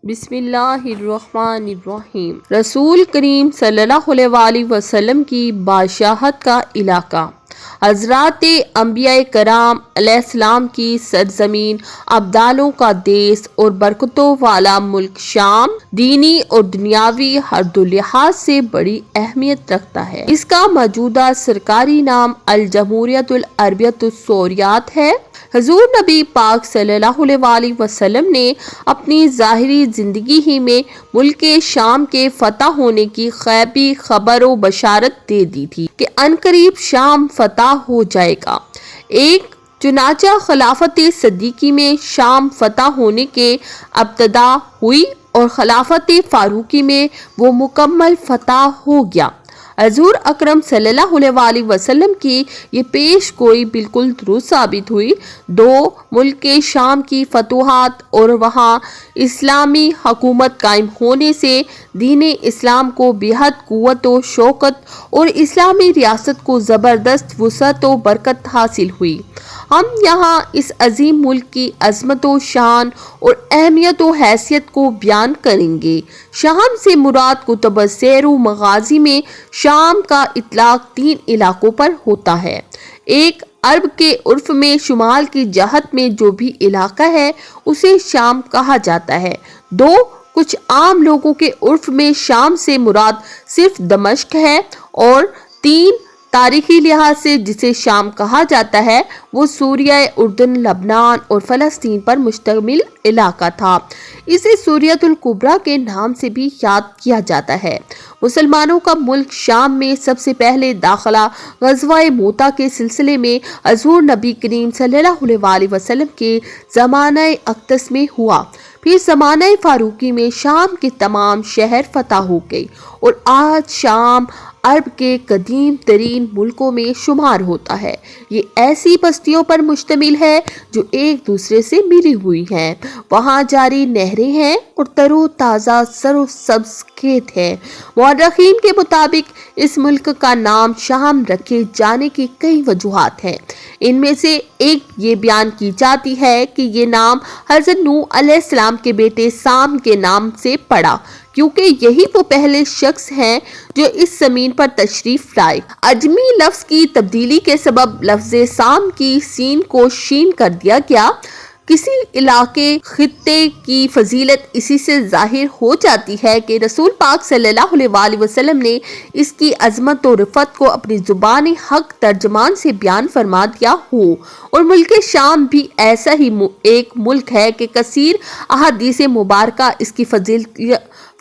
بسم اللہ الرحمن الرحیم۔ رسول کریم صلی اللہ علیہ وسلم کی بادشاہت کا علاقہ، حضرات انبیاء کرام علیہ السلام کی سرزمین، ابدالوں کا دیس اور برکتوں والا ملک شام دینی اور دنیاوی ہر دو لحاظ سے بڑی اہمیت رکھتا ہے۔ اس کا موجودہ سرکاری نام الجمہوریت العربیۃ السوریات ہے۔ حضور نبی پاک صلی اللہ علیہ وسلم نے اپنی ظاہری زندگی ہی میں ملک شام کے فتح ہونے کی غیبی خبر و بشارت دے دی تھی کہ عنقریب شام فتح ہو جائے گا۔ چنانچہ خلافت صدیقی میں شام فتح ہونے کے ابتدا ہوئی اور خلافت فاروقی میں وہ مکمل فتح ہو گیا۔ حضور اکرم صلی اللہ علیہ وسلم کی یہ پیش گوئی بالکل درست ثابت ہوئی۔ دو ملک شام کی فتوحات اور وہاں اسلامی حکومت قائم ہونے سے دین اسلام کو بےحد قوت و شوکت اور اسلامی ریاست کو زبردست وسعت و برکت حاصل ہوئی۔ ہم یہاں اس عظیم ملک کی عظمت و شان اور اہمیت و حیثیت کو بیان کریں گے۔ شام سے مراد کتب سیر و مغازی میں شام کا اطلاق 3 علاقوں پر ہوتا ہے۔ ایک، عرب کے عرف میں شمال کی جہت میں جو بھی علاقہ ہے اسے شام کہا جاتا ہے۔ 2، کچھ عام لوگوں کے عرف میں شام سے مراد صرف دمشق ہے۔ اور 3، تاریخی لحاظ سے جسے شام کہا جاتا ہے وہ سوریہ، اردن، لبنان اور فلسطین پر مشتمل علاقہ تھا۔ اسے سوریت الکبریٰ کے نام سے بھی یاد کیا جاتا ہے۔ مسلمانوں کا ملک شام میں سب سے پہلے داخلہ غزوہ موتا کے سلسلے میں حضور نبی کریم صلی اللہ علیہ وسلم کے زمانہ اقدس میں ہوا۔ پھر زمانہ فاروقی میں شام کے تمام شہر فتح ہو گئے اور آج شام عرب کے قدیم ترین ملکوں میں شمار ہوتا ہے۔ یہ ایسی بستیوں پر مشتمل ہے جو ایک دوسرے سے ملی ہوئی ہیں۔ وہاں جاری نہریں ہیں اور تر و تازہ سر و سبز کھیت ہیں۔ مورخین کے مطابق اس ملک کا نام شام رکھے جانے کی کئی وجوہات ہیں۔ ان میں سے ایک یہ بیان کی جاتی ہے کہ یہ نام حضرت نوح علیہ السلام کے بیٹے سام کے نام سے پڑا، کیونکہ یہی وہ پہلے شخص ہیں جو اس زمین پر تشریف لائے۔ اجمی لفظ کی تبدیلی کے سبب لفظ سام کی سین کو شین کر دیا گیا۔ کسی علاقے خطے کی فضیلت اسی سے ظاہر ہو جاتی ہے کہ رسول پاک صلی اللہ علیہ وسلم نے اس کی عظمت و رفعت کو اپنی زبان حق ترجمان سے بیان فرما دیا ہو۔ اور ملک شام بھی ایسا ہی ایک ملک ہے کہ کثیر احادیث مبارکہ اس کی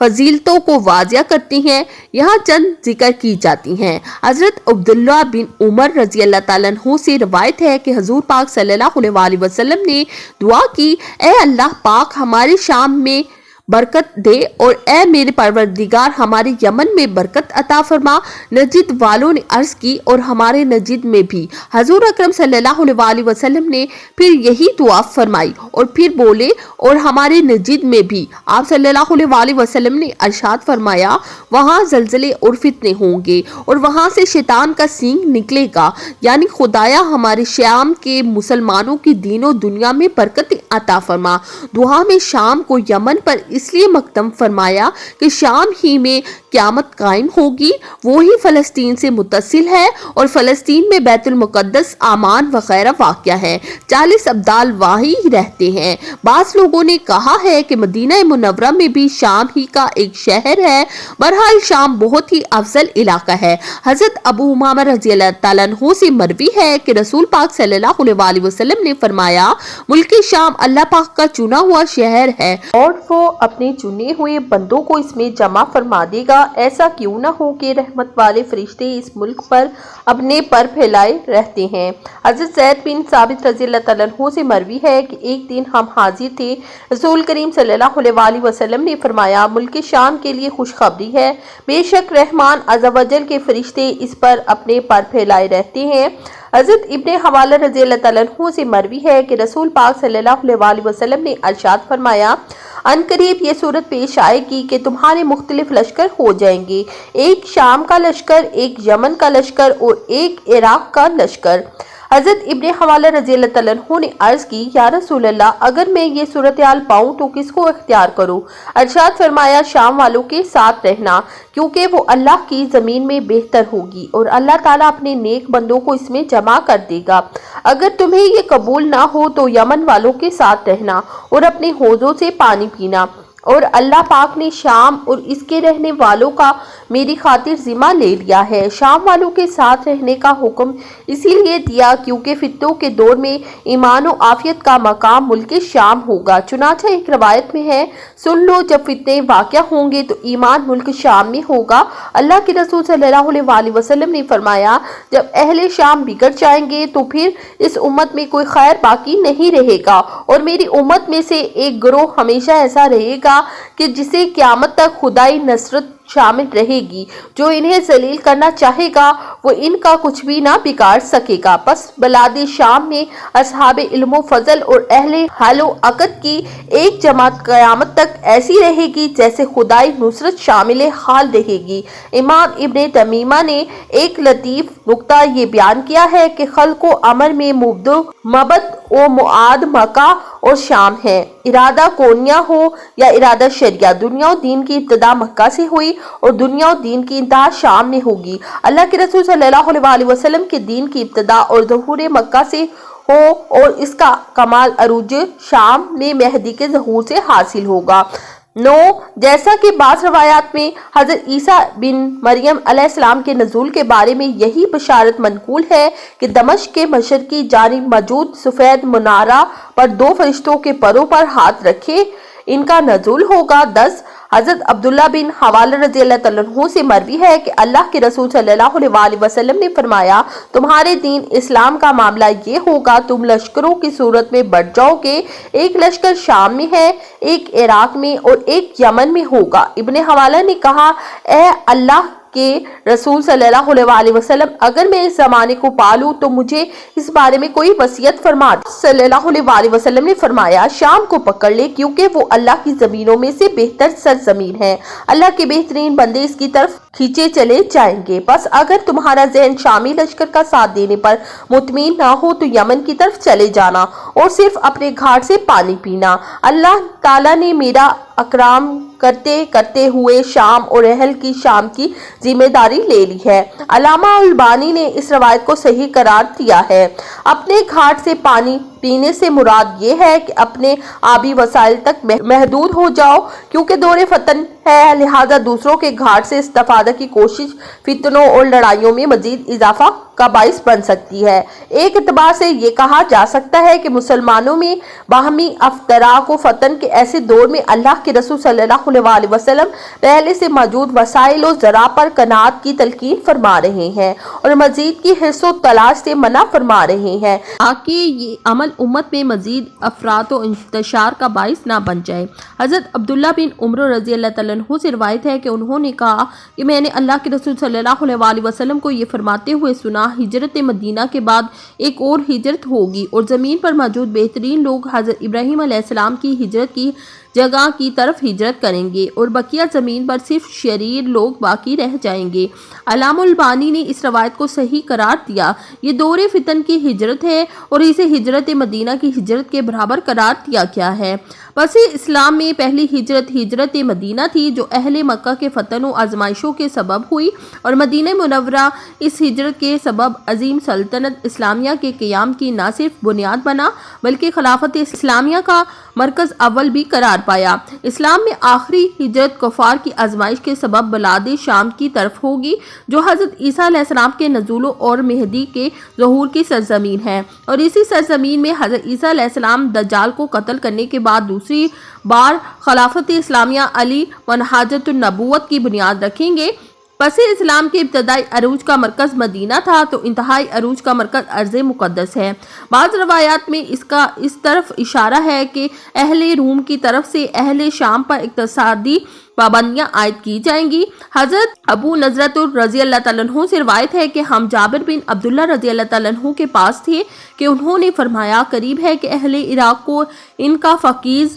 فضیلتوں کو واضح کرتی ہیں۔ یہاں چند ذکر کی جاتی ہیں۔ حضرت عبداللہ بن عمر رضی اللہ تعالیٰ عنہ سے روایت ہے کہ حضور پاک صلی اللہ علیہ وسلم نے دعا کی، اے اللہ پاک ہمارے شام میں برکت دے اور اے میرے پروردگار ہمارے یمن میں برکت عطا فرما۔ نجد والوں نے عرض کی اور ہمارے نجد میں بھی۔ حضور اکرم صلی اللہ علیہ وسلم نے پھر یہی دعا فرمائی اور پھر بولے اور ہمارے نجد میں بھی۔ آپ صلی اللہ علیہ وسلم نے ارشاد فرمایا، وہاں زلزلے اور فتنے ہوں گے اور وہاں سے شیطان کا سینگ نکلے گا، یعنی خدایا ہمارے شام کے مسلمانوں کی دین و دنیا میں برکت عطا فرما۔ دعا میں شام کو یمن پر اس لیے مقدم فرمایا کہ شام ہی میں قیامت قائم ہوگی، وہی فلسطین سے متصل ہے اور فلسطین میں بیت المقدس، آمان وغیرہ واقع ہے۔ 40 ابدال وہی رہتے ہیں۔ بعض لوگوں نے کہا ہے کہ مدینہ منورہ میں بھی شام ہی کا ایک شہر ہے۔ بہرحال شام بہت ہی افضل علاقہ ہے۔ حضرت ابو امامہ رضی اللہ تعالیٰ عنہ سے مروی ہے کہ رسول پاک صلی اللہ علیہ وسلم نے فرمایا، ملک شام اللہ پاک کا چنا ہوا شہر ہے اور وہ اپنے چنے ہوئے بندوں کو اس میں جمع فرما دے گا۔ ایسا کیوں نہ ہو کہ رحمت والے فرشتے اس ملک پر اپنے پر پھیلائے رہتے ہیں۔ حضرت زید بن ثابت رضی اللہ تعالیٰ عنہ سے مروی ہے کہ ایک دن ہم حاضر تھے، رسول کریم صلی اللہ علیہ وسلم نے فرمایا، ملک شام کے لیے خوشخبری ہے، بے شک رحمان عز و جل کے فرشتے اس پر اپنے پر پھیلائے رہتے ہیں۔ حضرت ابن حوالہ رضی اللہ تعالیٰ عنہ سے مروی ہے کہ رسول پاک صلی اللہ علیہ وسلم نے ارشاد فرمایا، عنقریب یہ صورت پیش آئے گی کہ تمہارے مختلف لشکر ہو جائیں گے، ایک شام کا لشکر، ایک یمن کا لشکر اور ایک عراق کا لشکر۔ حضرت ابن حوالہ رضی اللہ تعالیٰ عنہ نے عرض کی، یا رسول اللہ، اگر میں یہ صورتحال پاؤں تو کس کو اختیار کروں؟ ارشاد فرمایا، شام والوں کے ساتھ رہنا، کیونکہ وہ اللہ کی زمین میں بہتر ہوگی اور اللہ تعالیٰ اپنے نیک بندوں کو اس میں جمع کر دے گا۔ اگر تمہیں یہ قبول نہ ہو تو یمن والوں کے ساتھ رہنا اور اپنے حوضوں سے پانی پینا، اور اللہ پاک نے شام اور اس کے رہنے والوں کا میری خاطر ذمہ لے لیا ہے۔ شام والوں کے ساتھ رہنے کا حکم اسی لیے دیا کیونکہ فتنوں کے دور میں ایمان و عافیت کا مقام ملک شام ہوگا۔ چنانچہ ایک روایت میں ہے، سن لو، جب فتنے واقع ہوں گے تو ایمان ملک شام میں ہوگا۔ اللہ کے رسول صلی اللہ علیہ وآلہ وسلم نے فرمایا، جب اہل شام بگڑ جائیں گے تو پھر اس امت میں کوئی خیر باقی نہیں رہے گا، اور میری امت میں سے ایک گروہ ہمیشہ ایسا رہے گا کہ جسے قیامت تک خدائی نصرت شامل رہے گی۔ جو انہیں ذلیل کرنا چاہے گا وہ ان کا کچھ بھی نہ بگاڑ سکے گا۔ پس بلاد شام میں اصحاب علم و فضل اور اہل حل و عقد کی ایک جماعت قیامت تک ایسی رہے گی جیسے خدائی نصرت شامل حال رہے گی۔ امام ابن تیمیہ نے ایک لطیف نکتہ یہ بیان کیا ہے کہ خلق و امر میں مبد و معاد مکہ اور شام ہے۔ ارادہ کونیا ہو یا ارادہ شریعہ، دنیا و دین کی ابتدا مکہ سے ہوئی اور دنیا و دین کی انتہا شام میں ہوگی۔ اللہ کے رسول صلی اللہ علیہ وآلہ وسلم کے دین کی ابتدا اور ظہور مکہ سے ہو اور اس کا کمال عروج شام میں مہدی کے ظہور سے حاصل ہوگا۔ 9، جیسا کہ بعض روایات میں حضرت عیسیٰ بن مریم علیہ السلام کے نزول کے بارے میں یہی بشارت منقول ہے کہ دمشق کے مشرقی جانب موجود سفید منارہ پر 2 فرشتوں کے پروں پر ہاتھ رکھے ان کا نزول ہوگا۔ 10، حضرت عبداللہ بن حوالہ رضی اللہ تعالیٰ عنہ سے مروی ہے کہ اللہ کے رسول صلی اللہ علیہ وآلہ وسلم نے فرمایا، تمہارے دین اسلام کا معاملہ یہ ہوگا، تم لشکروں کی صورت میں بٹ جاؤ گے، ایک لشکر شام میں ہے، ایک عراق میں اور ایک یمن میں ہوگا۔ ابن حوالہ نے کہا، اے اللہ کے رسول صلی اللہ علیہ وآلہ وسلم، اگر میں اس زمانے کو پالوں تو مجھے اس بارے میں کوئی وصیت فرما دیں۔ صلی اللہ علیہ وآلہ وسلم نے فرمایا، شام کو پکڑ لے کیونکہ وہ اللہ کی زمینوں میں سے بہتر سرزمین ہے، اللہ کے بہترین بندے اس کی طرف کھینچے چلے جائیں گے۔ بس اگر تمہارا ذہن شامی لشکر کا ساتھ دینے پر مطمئن نہ ہو تو یمن کی طرف چلے جانا اور صرف اپنے گھاٹ سے پانی پینا۔ اللہ تعالیٰ نے میرا اکرام کرتے کرتے ہوئے شام اور اہل کی شام کی ذمہ داری لے لی ہے۔ علامہ البانی نے اس روایت کو صحیح قرار دیا ہے۔ اپنے گھاٹ سے پانی پینے سے مراد یہ ہے کہ اپنے آبی وسائل تک محدود ہو جاؤ، کیونکہ دور فتن ہے، لہذا دوسروں کے گھاٹ سے استفادہ کی کوشش فتنوں اور لڑائیوں میں مزید اضافہ کا باعث بن سکتی ہے۔ ایک اعتبار سے یہ کہا جا سکتا ہے کہ مسلمانوں میں باہمی افتراق و فتن کے ایسے دور میں اللہ کے رسول صلی اللہ علیہ وآلہ وسلم پہلے سے موجود وسائل و ذرائع پر قناعت کی تلقین فرما رہے ہیں اور مزید کی حرص و تلاش سے منع فرما رہے ہیں تاکہ یہ عمل امت میں مزید افراط و انتشار کا باعث نہ بن جائے۔ حضرت عبداللہ بن عمر رضی اللہ تعالیٰ عنہ سے روایت ہے کہ انہوں نے کہا کہ میں نے اللہ کے رسول صلی اللہ علیہ وآلہ وسلم کو یہ فرماتے ہوئے سنا، ہجرت مدینہ کے بعد ایک اور ہجرت ہوگی اور زمین پر موجود بہترین لوگ حضرت ابراہیم علیہ السلام کی ہجرت کی جگہ کی طرف ہجرت کریں گے اور بقیہ زمین پر صرف شریر لوگ باقی رہ جائیں گے۔ علامہ البانی نے اس روایت کو صحیح قرار دیا۔ یہ دور فتن کی ہجرت ہے اور اسے ہجرت مدینہ کی ہجرت کے برابر قرار دیا گیا ہے۔ وسیع اسلام میں پہلی ہجرت ہجرت مدینہ تھی جو اہل مکہ کے فتن و آزمائشوں کے سبب ہوئی اور مدینہ منورہ اس ہجرت کے سبب عظیم سلطنت اسلامیہ کے قیام کی نہ صرف بنیاد بنا بلکہ خلافت اسلامیہ کا مرکز اول بھی قرار پایا۔ اسلام میں آخری ہجرت کفار کی آزمائش کے سبب بلاد شام کی طرف ہوگی جو حضرت عیسیٰ علیہ السلام کے نزول اور مہدی کے ظہور کی سرزمین ہے، اور اسی سرزمین میں حضرت عیسیٰ علیہ السلام دجال کو قتل کرنے کے بعد دوسری بار خلافت اسلامیہ علی منہاجت النبوت کی بنیاد رکھیں گے۔ پس اسلام کے ابتدائی عروج کا مرکز مدینہ تھا تو انتہائی عروج کا مرکز ارض مقدس ہے۔ بعض روایات میں اس طرف اشارہ ہے کہ اہل روم کی طرف سے اہل شام پر اقتصادی پابندیاں عائد کی جائیں گی۔ حضرت ابو نضرۃ رضی اللہ تعالیٰ عنہ سے روایت ہے کہ ہم جابر بن عبداللہ رضی اللہ تعالیٰ عنہ کے پاس تھے کہ انہوں نے فرمایا، قریب ہے کہ اہل عراق کو ان کا فقیز